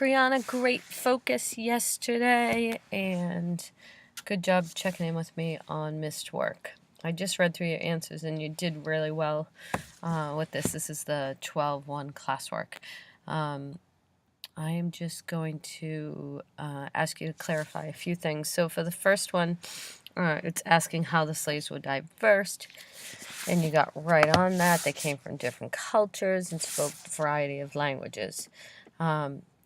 Briahna, great focus yesterday, and good job checking in with me on missed work. I just read through your answers, and you did really well with this. This is the 12-1 classwork. I am just going to ask you to clarify a few things. So for the first one, it's asking how the slaves would die first, and you got right on that. They came from different cultures and spoke a variety of languages.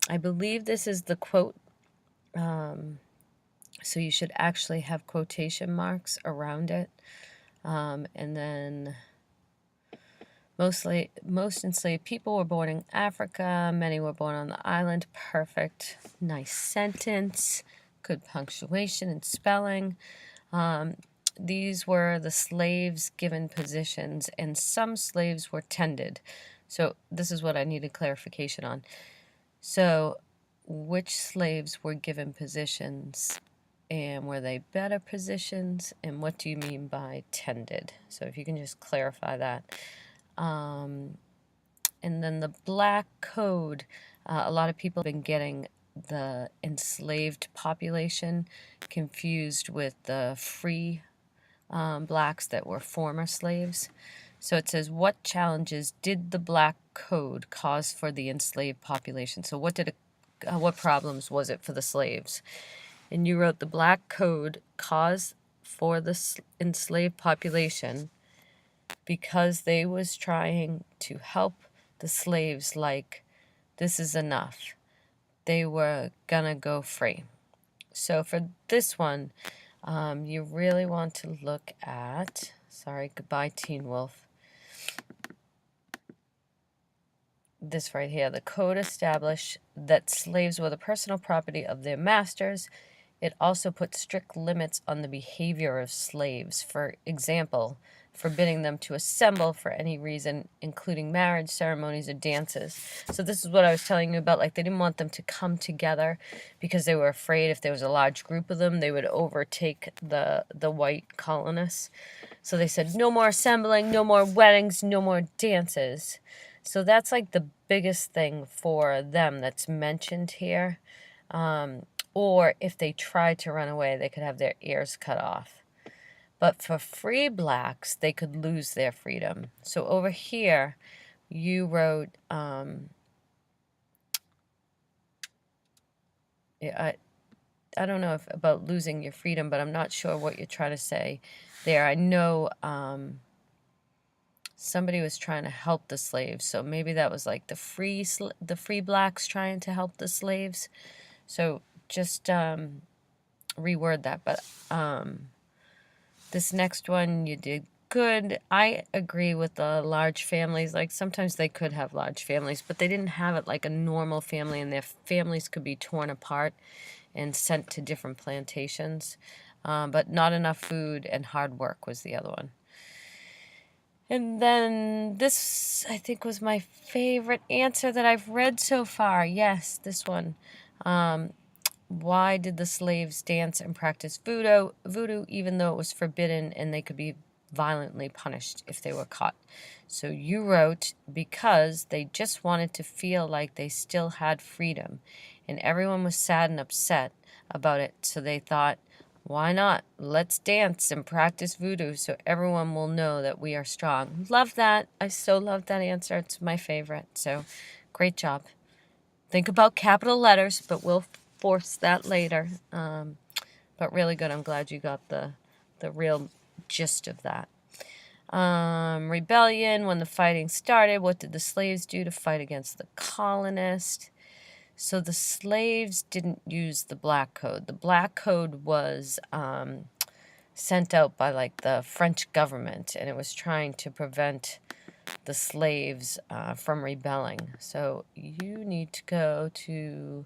I believe this is the quote, so you should actually have quotation marks around it. And then most enslaved people were born in Africa. Many were born on the island. Perfect. Nice sentence. Good punctuation and spelling. These were the slaves given positions, and some slaves were tended. So this is what I needed clarification on. So which slaves were given positions, and were they better positions, and what do you mean by tended? So if you can just clarify that. And then the black code, a lot of people have been getting the enslaved population confused with the free blacks that were former slaves. So it says, what challenges did the black code cause for the enslaved population? So what problems was it for the slaves? And you wrote the black code caused for the enslaved population because they was trying to help the slaves, like, this is enough. They were gonna go free. So for this one, you really want to look at, sorry, goodbye Teen Wolf. This right here, the code established that slaves were the personal property of their masters. It also put strict limits on the behavior of slaves. For example, forbidding them to assemble for any reason, including marriage ceremonies or dances. So this is what I was telling you about. Like, they didn't want them to come together because they were afraid if there was a large group of them, they would overtake the white colonists. So they said, no more assembling, no more weddings, no more dances. So that's like the biggest thing for them that's mentioned here. Or if they tried to run away, they could have their ears cut off. But for free blacks, they could lose their freedom. So over here, you wrote, I don't know about losing your freedom, but I'm not sure what you're trying to say there. I know somebody was trying to help the slaves, so maybe that was like the free blacks trying to help the slaves. So just reword that. But this next one, you did good. I agree with the large families. Like, sometimes they could have large families, but they didn't have it like a normal family, and their families could be torn apart and sent to different plantations. But not enough food and hard work was the other one. And then this, I think, was my favorite answer that I've read so far. Yes, this one. Why did the slaves dance and practice voodoo even though it was forbidden and they could be violently punished if they were caught? So you wrote, because they just wanted to feel like they still had freedom, and everyone was sad and upset about it, so they thought, why not? Let's dance and practice voodoo so everyone will know that we are strong. Love that. I so love that answer. It's my favorite. So great job. Think about capital letters, but we'll force that later. But really good. I'm glad you got the real gist of that. Rebellion, when the fighting started, what did the slaves do to fight against the colonists? So the slaves didn't use the black code. The black code was sent out by like the French government, and it was trying to prevent the slaves from rebelling. So you need to go to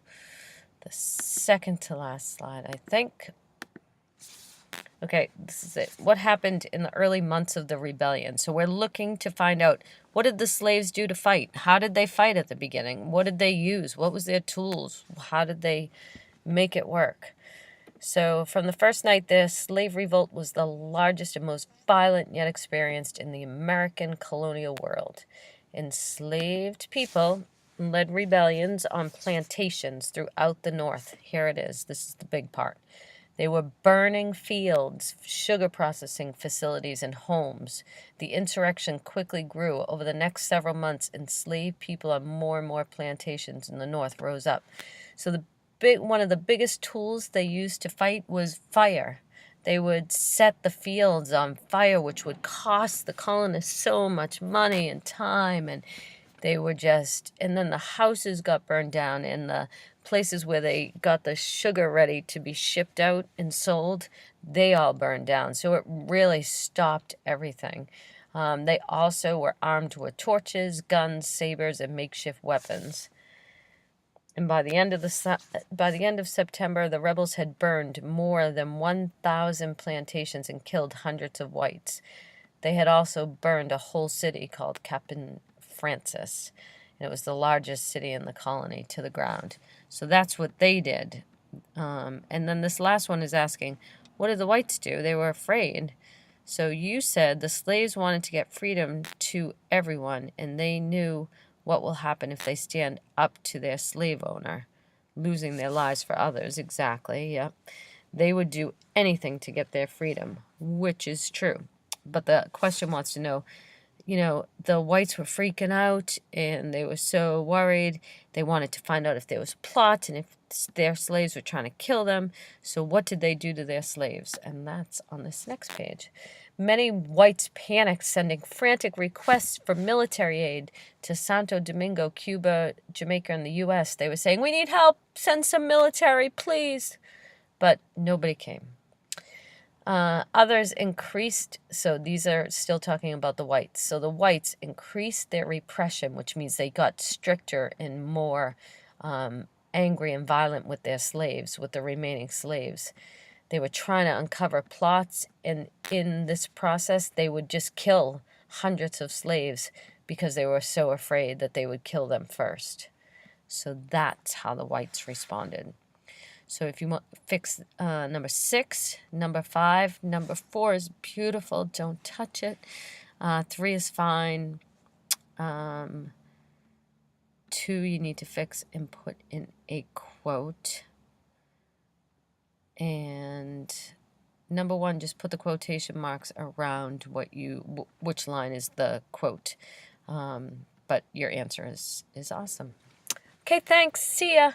the second to last slide, I think. Okay, this is it. What happened in the early months of the rebellion? So we're looking to find out, what did the slaves do to fight? How did they fight at the beginning? What did they use? What was their tools? How did they make it work? So from the first night, the slave revolt was the largest and most violent yet experienced in the American colonial world. Enslaved people led rebellions on plantations throughout the North. Here it is. This is the big part. They were burning fields, sugar processing facilities, and homes. The insurrection quickly grew. Over the next several months, enslaved people on more and more plantations in the North rose up. So one of the biggest tools they used to fight was fire. They would set the fields on fire, which would cost the colonists so much money and time, and they were just, and then the houses got burned down, and the places where they got the sugar ready to be shipped out and sold, they all burned down. So it really stopped everything. They also were armed with torches, guns, sabers, and makeshift weapons. And by the end of September, the rebels had burned more than 1,000 plantations and killed hundreds of whites. They had also burned a whole city called Captain Francis, and it was the largest city in the colony, to the ground. So that's what they did. And then this last one is asking, what did the whites do? They were afraid. So you said the slaves wanted to get freedom to everyone, and they knew what will happen if they stand up to their slave owner, losing their lives for others. Exactly, yep. They would do anything to get their freedom, which is true. But the question wants to know, the whites were freaking out and they were so worried. They wanted to find out if there was a plot and if their slaves were trying to kill them. So what did they do to their slaves? And that's on this next page. Many whites panicked, sending frantic requests for military aid to Santo Domingo, Cuba, Jamaica, and the U.S. They were saying, we need help, send some military, please. But nobody came. Others increased, so these are still talking about the whites. So the whites increased their repression, which means they got stricter and more angry and violent with their slaves, with the remaining slaves. They were trying to uncover plots, and in this process, they would just kill hundreds of slaves because they were so afraid that they would kill them first. So that's how the whites responded. So if you want fix number 6, number 5, number 4 is beautiful. Don't touch it. 3 is fine. 2 you need to fix and put in a quote. And number 1, just put the quotation marks around which line is the quote. But your answer is awesome. Okay, thanks. See ya.